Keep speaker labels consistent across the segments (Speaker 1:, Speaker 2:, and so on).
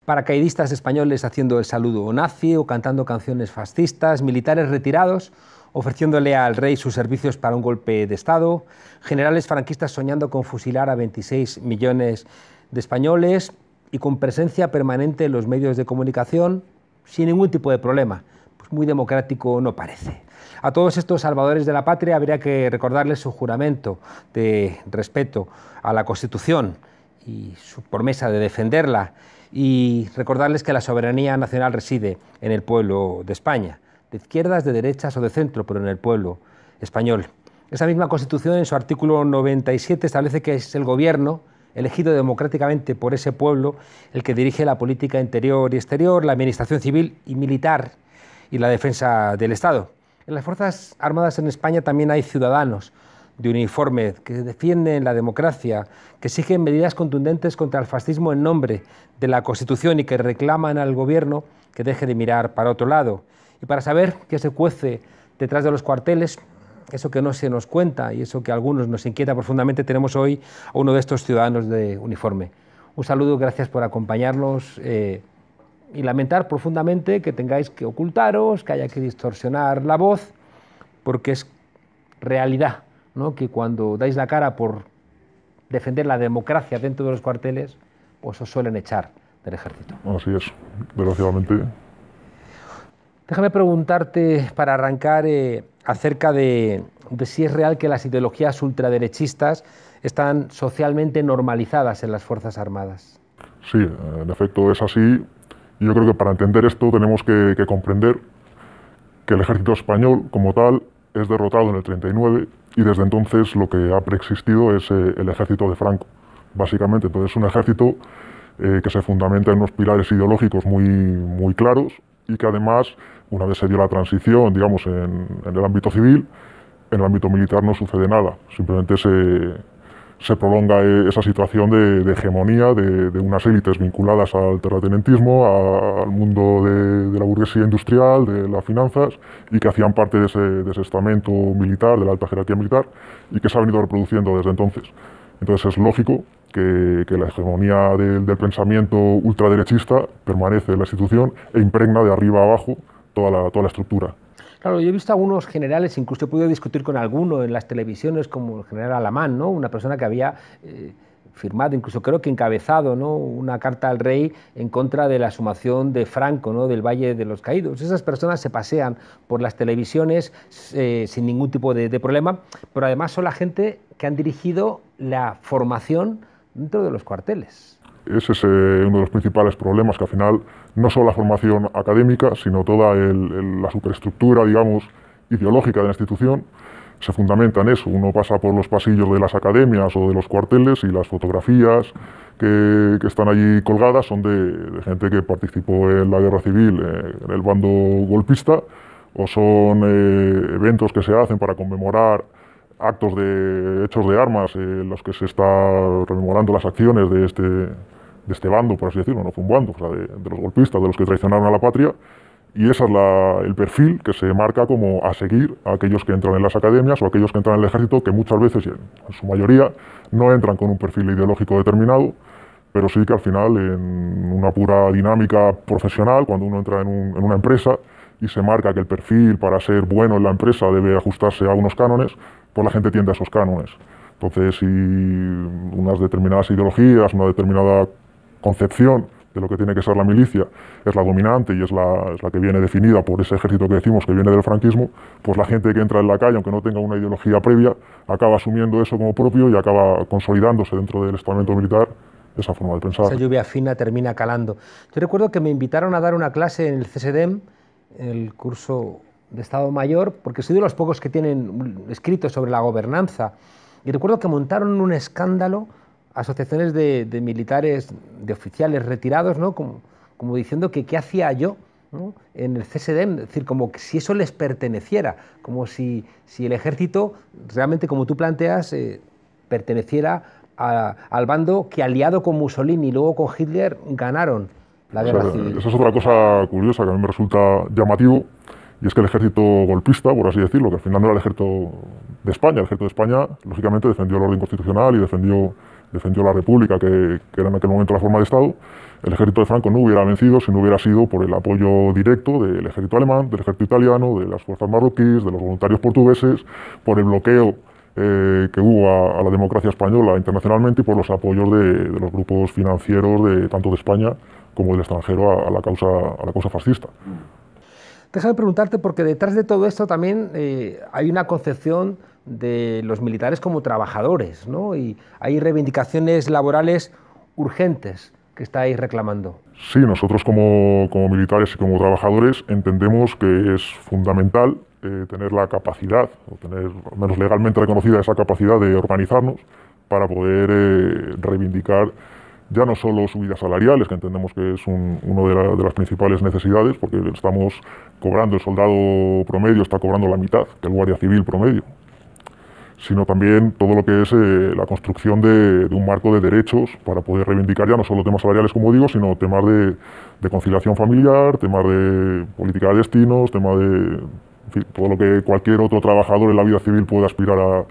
Speaker 1: paracaidistas españoles haciendo el saludo nazi o cantando canciones fascistas, militares retirados ofreciéndole al rey sus servicios para un golpe de Estado, generales franquistas soñando con fusilar a 26 millones de españoles y con presencia permanente en los medios de comunicación sin ningún tipo de problema. Pues muy democrático no parece. A todos estos salvadores de la patria habría que recordarles su juramento de respeto a la Constitución y su promesa de defenderla, y recordarles que la soberanía nacional reside en el pueblo de España, de izquierdas, de derechas o de centro, pero en el pueblo español. Esa misma Constitución, en su artículo 97, establece que es el gobierno, elegido democráticamente por ese pueblo, el que dirige la política interior y exterior, la administración civil y militar y la defensa del Estado. En las Fuerzas Armadas en España también hay ciudadanos de uniforme que defienden la democracia, que exigen medidas contundentes contra el fascismo en nombre de la Constitución y que reclaman al gobierno que deje de mirar para otro lado. Y para saber qué se cuece detrás de los cuarteles, eso que no se nos cuenta y eso que a algunos nos inquieta profundamente, tenemos hoy a uno de estos ciudadanos de uniforme. Un saludo, gracias por acompañarnos y lamentar profundamente que tengáis que ocultaros, que haya que distorsionar la voz, porque es realidad, ¿no?, que cuando dais la cara por defender la democracia dentro de los cuarteles, pues os suelen echar del ejército.
Speaker 2: Así es, desgraciadamente.
Speaker 1: Déjame preguntarte, para arrancar, acerca de si es real que las ideologías ultraderechistas están socialmente normalizadas en las Fuerzas Armadas.
Speaker 2: Sí, en efecto es así. Y yo creo que para entender esto tenemos que comprender que el ejército español, como tal, es derrotado en el 39 y desde entonces lo que ha preexistido es el ejército de Franco, básicamente. Entonces es un ejército que se fundamenta en unos pilares ideológicos muy claros y que además, una vez se dio la transición, digamos, en el ámbito civil, en el ámbito militar no sucede nada. Simplemente se prolonga esa situación de hegemonía de unas élites vinculadas al terratenientismo, al mundo de la burguesía industrial, de las finanzas, y que hacían parte de ese estamento militar, de la alta jerarquía militar, y que se ha venido reproduciendo desde entonces. Entonces es lógico que la hegemonía del pensamiento ultraderechista permanece en la institución e impregna de arriba a abajo toda la estructura.
Speaker 1: Claro, yo he visto a algunos generales, incluso he podido discutir con alguno en las televisiones, como el general Alamán, ¿no?, una persona que había firmado, incluso creo que encabezado, ¿no?, una carta al rey en contra de la sumación de Franco, ¿no?, del Valle de los Caídos. Esas personas se pasean por las televisiones sin ningún tipo de problema, pero además son la gente que han dirigido la formación dentro de los cuarteles.
Speaker 2: Ese es uno de los principales problemas, que al final no solo la formación académica, sino toda la superestructura, digamos, ideológica de la institución se fundamenta en eso. Uno pasa por los pasillos de las academias o de los cuarteles y las fotografías que están allí colgadas son de gente que participó en la guerra civil, en el bando golpista, o son eventos que se hacen para conmemorar actos de hechos de armas en los que se está rememorando las acciones de este bando, por así decirlo. No fue un bando, o sea, de los golpistas, de los que traicionaron a la patria, y ese es el perfil que se marca como a seguir a aquellos que entran en las academias o aquellos que entran en el ejército, que muchas veces, en su mayoría, no entran con un perfil ideológico determinado, pero sí que al final, en una pura dinámica profesional, cuando uno entra en una empresa y se marca que el perfil para ser bueno en la empresa debe ajustarse a unos cánones, pues la gente tiende a esos cánones. Entonces, si unas determinadas ideologías, una determinada concepción de lo que tiene que ser la milicia es la dominante y es la que viene definida por ese ejército que decimos que viene del franquismo, pues la gente que entra en la calle, aunque no tenga una ideología previa, acaba asumiendo eso como propio y acaba consolidándose dentro del estamento militar esa forma de pensar.
Speaker 1: Esa lluvia fina termina calando. Yo recuerdo que me invitaron a dar una clase en el CSDEM, en el curso de Estado Mayor, porque soy de los pocos que tienen escritos sobre la gobernanza, y recuerdo que montaron un escándalo asociaciones de militares, de oficiales retirados, ¿no?, como diciendo que qué hacía yo, ¿no?, en el CSDEM, es decir, como que si eso les perteneciera, como si el ejército realmente, como tú planteas, perteneciera al bando que, aliado con Mussolini y luego con Hitler, ganaron la guerra civil.
Speaker 2: Esa es otra cosa curiosa que a mí me resulta llamativo, y es que el ejército golpista, por así decirlo, que al final no era el ejército de España, el ejército de España lógicamente defendió el orden constitucional y defendió defendió la República, que era en aquel momento la forma de Estado, el ejército de Franco no hubiera vencido si no hubiera sido por el apoyo directo del ejército alemán, del ejército italiano, de las fuerzas marroquíes, de los voluntarios portugueses, por el bloqueo que hubo a la democracia española internacionalmente y por los apoyos de los grupos financieros tanto de España como del extranjero a la causa fascista.
Speaker 1: Déjame preguntarte, porque detrás de todo esto también hay una concepción de los militares como trabajadores, ¿no? Y hay reivindicaciones laborales urgentes que estáis reclamando.
Speaker 2: Sí, nosotros como militares y como trabajadores entendemos que es fundamental tener la capacidad, o tener al menos legalmente reconocida esa capacidad de organizarnos para poder reivindicar ya no solo subidas salariales, que entendemos que es una de las principales necesidades, porque estamos cobrando, el soldado promedio está cobrando la mitad que el guardia civil promedio, sino también todo lo que es la construcción de un marco de derechos para poder reivindicar ya no solo temas salariales, como digo, sino temas de conciliación familiar, temas de política de destinos, temas de en fin, todo lo que cualquier otro trabajador en la vida civil puede aspirar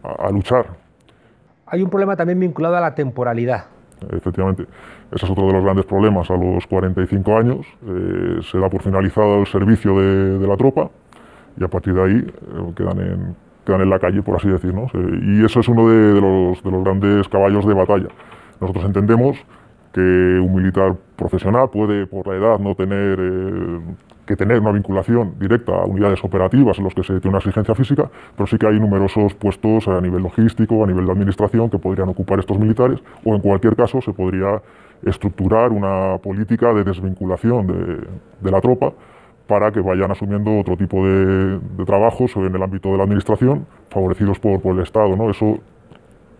Speaker 2: a luchar.
Speaker 1: Hay un problema también vinculado a la temporalidad.
Speaker 2: Efectivamente, ese es otro de los grandes problemas. A los 45 años se da por finalizado el servicio de la tropa y a partir de ahí quedan en la calle, por así decir, ¿no? Y eso es uno de los grandes caballos de batalla. Nosotros entendemos que un militar profesional puede, por la edad, no tener que tener una vinculación directa a unidades operativas en los que se tiene una exigencia física, pero sí que hay numerosos puestos a nivel logístico, a nivel de administración, que podrían ocupar estos militares, o en cualquier caso se podría estructurar una política de desvinculación de la tropa para que vayan asumiendo otro tipo de trabajos en el ámbito de la administración, favorecidos por el Estado, ¿no? Eso,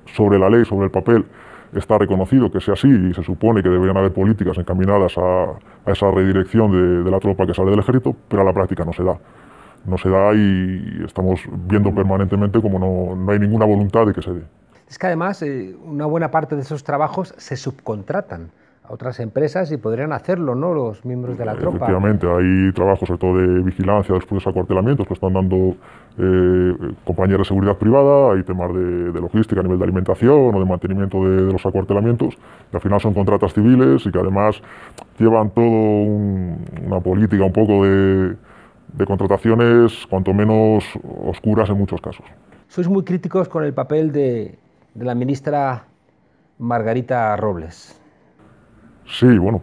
Speaker 2: sobre la ley, sobre el papel, está reconocido que sea así y se supone que deberían haber políticas encaminadas a esa redirección de la tropa que sale del ejército, pero a la práctica no se da. No se da y estamos viendo permanentemente como no hay ninguna voluntad de que se dé.
Speaker 1: Es que además una buena parte de esos trabajos se subcontratan a otras empresas y podrían hacerlo, ¿no?, los miembros de la tropa.
Speaker 2: Efectivamente, hay trabajos sobre todo de vigilancia después de acuartelamientos que están dando compañías de seguridad privada, hay temas de logística a nivel de alimentación o de mantenimiento de los acuartelamientos, que al final son contratas civiles y que además llevan todo una política un poco de contrataciones cuanto menos oscuras en muchos casos.
Speaker 1: Sois muy críticos con el papel de la ministra Margarita Robles.
Speaker 2: Sí, bueno,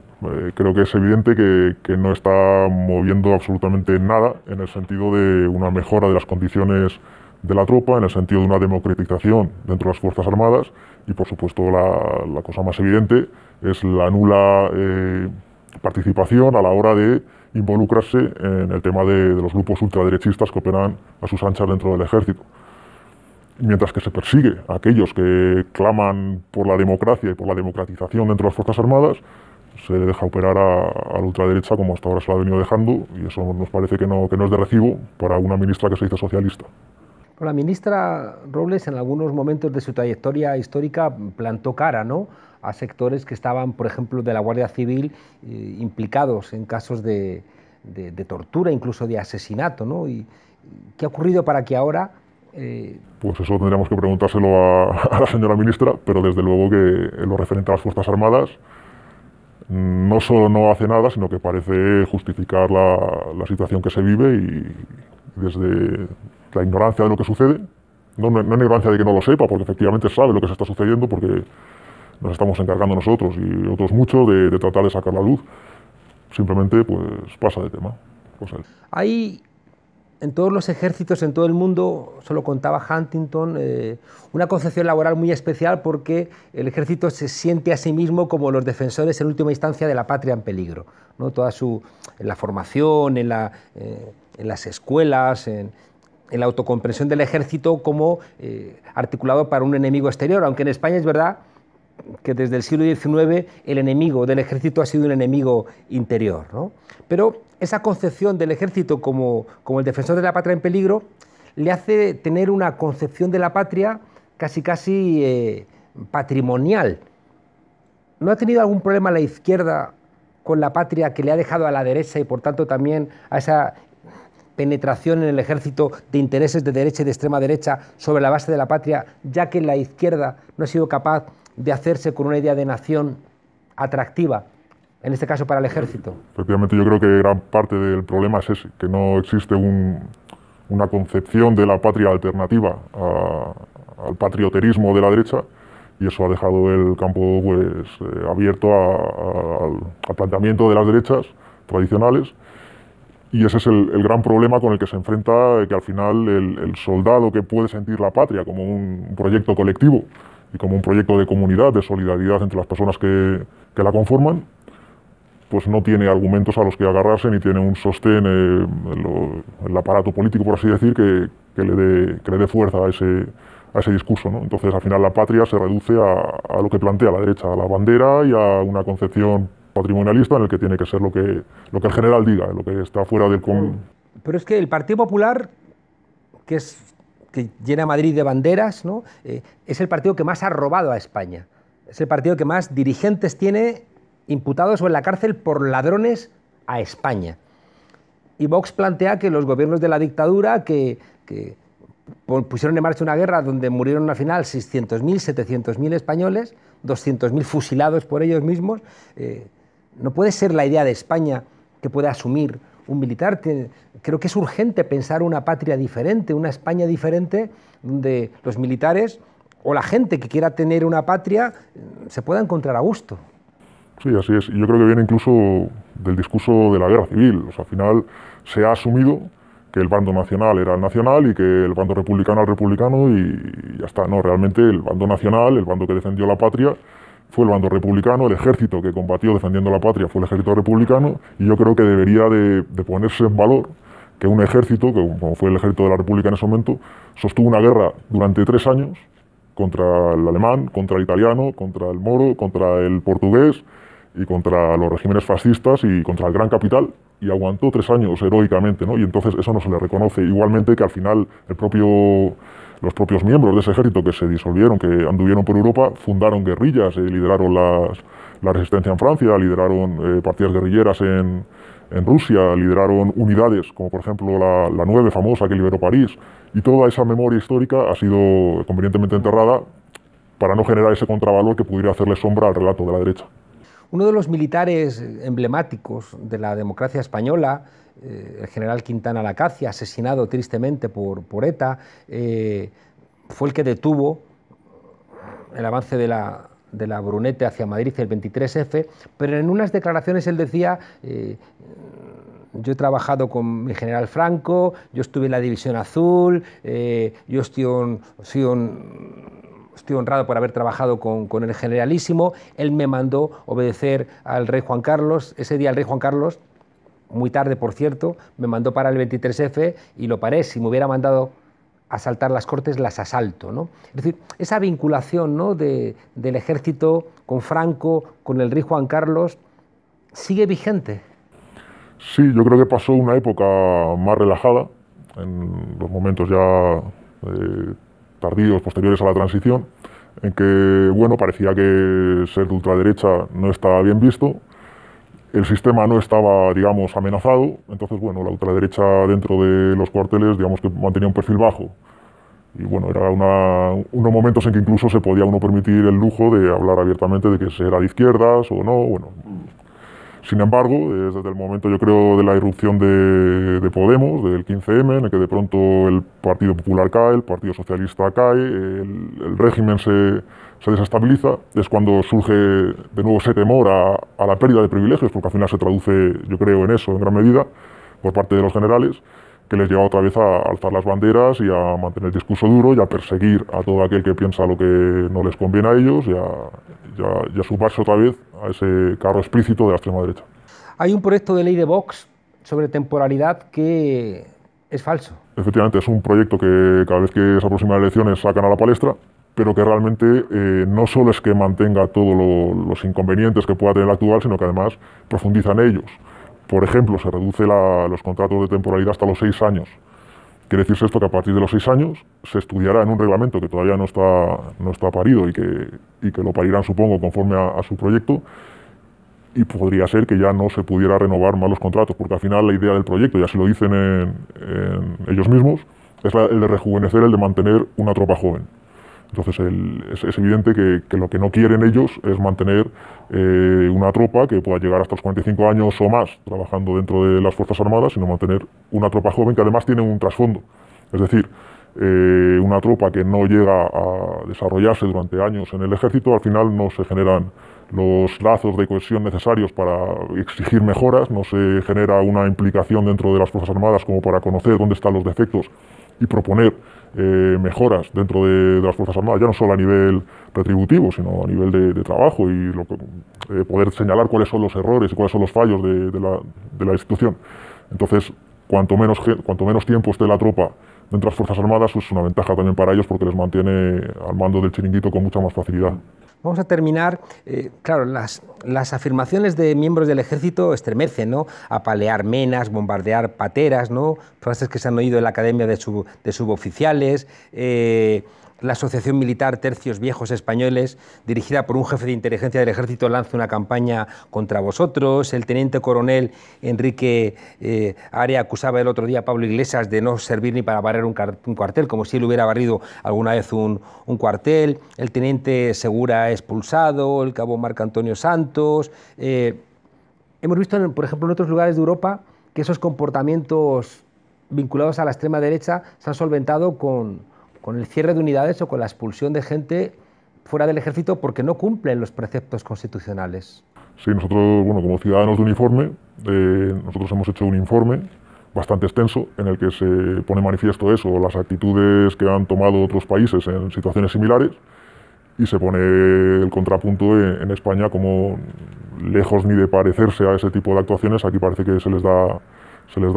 Speaker 2: creo que es evidente que no está moviendo absolutamente nada en el sentido de una mejora de las condiciones de la tropa, en el sentido de una democratización dentro de las Fuerzas Armadas y, por supuesto, la cosa más evidente es la nula participación a la hora de involucrarse en el tema de los grupos ultraderechistas que operan a sus anchas dentro del ejército. Mientras que se persigue a aquellos que claman por la democracia y por la democratización dentro de las Fuerzas Armadas, se deja operar a la ultraderecha como hasta ahora se la ha venido dejando, y eso nos parece que no es de recibo para una ministra que se dice socialista.
Speaker 1: La ministra Robles en algunos momentos de su trayectoria histórica plantó cara, ¿no?, a sectores que estaban, por ejemplo, de la Guardia Civil implicados en casos de tortura, incluso de asesinato, ¿no? ¿Y qué ha ocurrido para que ahora...?
Speaker 2: Pues eso tendríamos que preguntárselo a la señora ministra, pero desde luego que en lo referente a las Fuerzas Armadas no solo no hace nada, sino que parece justificar la situación que se vive y desde la ignorancia de lo que sucede, no ignorancia de que no lo sepa, porque efectivamente sabe lo que se está sucediendo, porque nos estamos encargando nosotros y otros muchos de tratar de sacar la luz, simplemente pues pasa de tema. Pues,
Speaker 1: Hay en todos los ejércitos, en todo el mundo, solo contaba Huntington, una concepción laboral muy especial porque el ejército se siente a sí mismo como los defensores en última instancia de la patria en peligro, ¿no? En la formación, en las escuelas, en la autocomprensión del ejército como articulado para un enemigo exterior, aunque en España es verdad que desde el siglo XIX el enemigo del ejército ha sido un enemigo interior, ¿no? Pero esa concepción del ejército como el defensor de la patria en peligro le hace tener una concepción de la patria casi patrimonial. ¿No ha tenido algún problema la izquierda con la patria que le ha dejado a la derecha y por tanto también a esa penetración en el ejército de intereses de derecha y de extrema derecha sobre la base de la patria, ya que la izquierda no ha sido capaz de hacerse con una idea de nación atractiva, en este caso para el ejército?
Speaker 2: Efectivamente, yo creo que gran parte del problema es ese, que no existe una concepción de la patria alternativa al patrioterismo de la derecha, y eso ha dejado el campo pues, abierto al planteamiento de las derechas tradicionales. Y ese es el gran problema con el que se enfrenta, que al final el soldado que puede sentir la patria como un proyecto colectivo y como un proyecto de comunidad, de solidaridad entre las personas que la conforman, pues no tiene argumentos a los que agarrarse, ni tiene un sostén, el aparato político, por así decir, que le dé fuerza a ese discurso, ¿no? Entonces, al final, la patria se reduce a lo que plantea la derecha, a la bandera y a una concepción patrimonialista en el que tiene que ser lo que el general diga, lo que está fuera del común.
Speaker 1: Pero es que el Partido Popular, que llena Madrid de banderas, ¿no? Es el partido que más ha robado a España. Es el partido que más dirigentes tiene imputados o en la cárcel por ladrones a España. Y Vox plantea que los gobiernos de la dictadura que pusieron en marcha una guerra donde murieron al final 600.000, 700.000 españoles, 200.000 fusilados por ellos mismos, no puede ser la idea de España que pueda asumir un militar. Creo que es urgente pensar una patria diferente, una España diferente, donde los militares o la gente que quiera tener una patria se pueda encontrar a gusto.
Speaker 2: Sí, así es. Yo creo que viene incluso del discurso de la guerra civil. O sea, al final se ha asumido que el bando nacional era el nacional y que el bando republicano era el republicano y ya está. No, realmente el bando nacional, el bando que defendió la patria, fue el bando republicano, el ejército que combatió defendiendo la patria fue el ejército republicano, y yo creo que debería de ponerse en valor que un ejército, que como fue el ejército de la República en ese momento, sostuvo una guerra durante 3 años contra el alemán, contra el italiano, contra el moro, contra el portugués y contra los regímenes fascistas y contra el gran capital, y aguantó 3 años heroicamente, ¿no? Y entonces eso no se le reconoce. Igualmente que al final los propios miembros de ese ejército que se disolvieron, que anduvieron por Europa, fundaron guerrillas, lideraron la resistencia en Francia, lideraron partidas guerrilleras en Rusia, lideraron unidades como por ejemplo la 9 famosa que liberó París, y toda esa memoria histórica ha sido convenientemente enterrada para no generar ese contravalor que pudiera hacerle sombra al relato de la derecha.
Speaker 1: Uno de los militares emblemáticos de la democracia española, el general Quintana Lacacia, asesinado tristemente por ETA, fue el que detuvo el avance de la Brunete hacia Madrid, el 23F, pero en unas declaraciones él decía: yo he trabajado con mi general Franco, yo estuve en la División Azul, yo estoy honrado por haber trabajado con el generalísimo. Él me mandó obedecer al rey Juan Carlos. Ese día el rey Juan Carlos, muy tarde por cierto, me mandó parar el 23F y lo paré. Si me hubiera mandado asaltar las Cortes, las asalto, ¿no? Es decir, esa vinculación, ¿no?, del ejército con Franco, con el rey Juan Carlos, ¿sigue vigente?
Speaker 2: Sí, yo creo que pasó una época más relajada, en los momentos ya tardíos, posteriores a la transición, en que, bueno, parecía que ser de ultraderecha no estaba bien visto, el sistema no estaba, digamos, amenazado, entonces, bueno, la ultraderecha dentro de los cuarteles, digamos que mantenía un perfil bajo. Y bueno, era unos momentos en que incluso se podía uno permitir el lujo de hablar abiertamente de que se era de izquierdas o no, bueno. Sin embargo, desde el momento, yo creo, de la irrupción de Podemos, del 15M, en el que de pronto el Partido Popular cae, el Partido Socialista cae, el régimen se desestabiliza, es cuando surge de nuevo ese temor a la pérdida de privilegios, porque al final se traduce, yo creo, en eso, en gran medida, por parte de los generales, que les lleva otra vez a alzar las banderas y a mantener el discurso duro y a perseguir a todo aquel que piensa lo que no les conviene a ellos y a sumarse otra vez a ese carro explícito de la extrema derecha.
Speaker 1: Hay un proyecto de ley de Vox sobre temporalidad que es falso.
Speaker 2: Efectivamente, es un proyecto que cada vez que se aproximan las elecciones sacan a la palestra, pero que realmente no solo es que mantenga todos los inconvenientes que pueda tener el actual, sino que además profundiza en ellos. Por ejemplo, se reduce los contratos de temporalidad hasta los 6 años. Quiere decirse esto que a partir de los 6 años se estudiará en un reglamento que todavía no está parido y que lo parirán, supongo, conforme a su proyecto, y podría ser que ya no se pudiera renovar más los contratos, porque al final la idea del proyecto, ya se lo dicen en ellos mismos, es el de rejuvenecer, el de mantener una tropa joven. Entonces es evidente que lo que no quieren ellos es mantener una tropa que pueda llegar hasta los 45 años o más trabajando dentro de las Fuerzas Armadas, sino mantener una tropa joven que además tiene un trasfondo. Es decir, una tropa que no llega a desarrollarse durante años en el ejército, al final no se generan los lazos de cohesión necesarios para exigir mejoras, no se genera una implicación dentro de las Fuerzas Armadas como para conocer dónde están los defectos y proponer mejoras dentro de las Fuerzas Armadas, ya no solo a nivel retributivo, sino a nivel de trabajo y poder señalar cuáles son los errores y cuáles son los fallos de la institución. Entonces, cuanto menos tiempo esté la tropa dentro de las Fuerzas Armadas, es una ventaja también para ellos porque les mantiene al mando del chiringuito con mucha más facilidad.
Speaker 1: Vamos a terminar, claro, las afirmaciones de miembros del ejército estremecen, ¿no? Apalear menas, bombardear pateras, ¿no? Frases que se han oído en la academia de suboficiales, la Asociación Militar Tercios Viejos Españoles, dirigida por un jefe de inteligencia del ejército, lanza una campaña contra vosotros. El teniente coronel Enrique Area acusaba el otro día a Pablo Iglesias de no servir ni para barrer un cuartel, como si él hubiera barrido alguna vez un cuartel. El teniente Segura expulsado, el cabo Marco Antonio Santos. Hemos visto, por ejemplo, en otros lugares de Europa que esos comportamientos vinculados a la extrema derecha se han solventado con el cierre de unidades o con la expulsión de gente fuera del ejército porque no cumplen los preceptos constitucionales.
Speaker 2: Sí, nosotros, bueno, como ciudadanos de uniforme, nosotros hemos hecho un informe bastante extenso en el que se pone manifiesto eso, las actitudes que han tomado otros países en situaciones similares, y se pone el contrapunto en España como, lejos ni de parecerse a ese tipo de actuaciones, aquí parece que se les da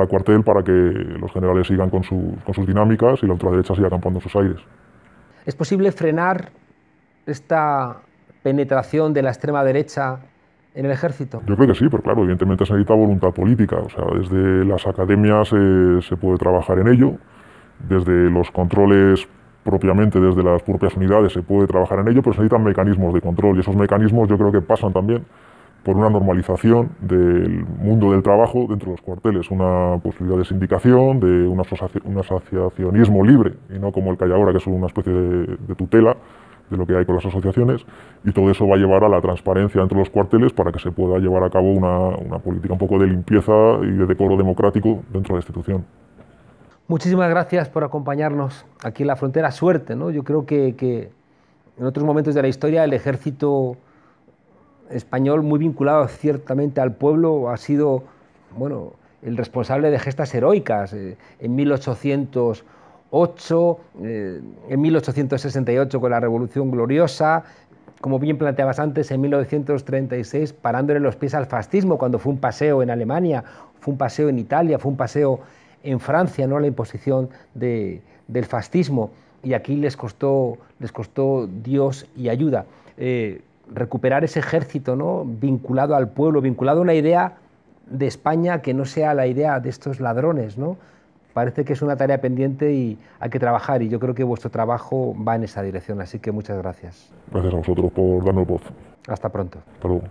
Speaker 2: cuartel para que los generales sigan con sus dinámicas y la ultraderecha siga acampando en sus aires.
Speaker 1: ¿Es posible frenar esta penetración de la extrema derecha en el ejército?
Speaker 2: Yo creo que sí, pero claro, evidentemente se necesita voluntad política. O sea, desde las academias se puede trabajar en ello, desde los controles propiamente, desde las propias unidades se puede trabajar en ello, pero se necesitan mecanismos de control y esos mecanismos yo creo que pasan también por una normalización del mundo del trabajo dentro de los cuarteles, una posibilidad de sindicación, de un asociacionismo libre, y no como el que hay ahora, que es una especie de tutela de lo que hay con las asociaciones, y todo eso va a llevar a la transparencia dentro de los cuarteles para que se pueda llevar a cabo una política un poco de limpieza y de decoro democrático dentro de la institución.
Speaker 1: Muchísimas gracias por acompañarnos aquí en la frontera. Suerte, ¿no? Yo creo que en otros momentos de la historia el ejército español, muy vinculado ciertamente al pueblo, ha sido, bueno, el responsable de gestas heroicas. En 1808, en 1868 con la Revolución Gloriosa, como bien planteabas antes, en 1936 parándole los pies al fascismo cuando fue un paseo en Alemania, fue un paseo en Italia, fue un paseo en Francia, ¿no? La imposición del fascismo, y aquí les costó Dios y ayuda. Recuperar ese ejército, ¿no? Vinculado al pueblo, vinculado a una idea de España que no sea la idea de estos ladrones, ¿no? Parece que es una tarea pendiente y hay que trabajar, y yo creo que vuestro trabajo va en esa dirección, así que muchas gracias.
Speaker 2: Gracias a vosotros por darnos voz.
Speaker 1: Hasta pronto.
Speaker 2: Hasta luego.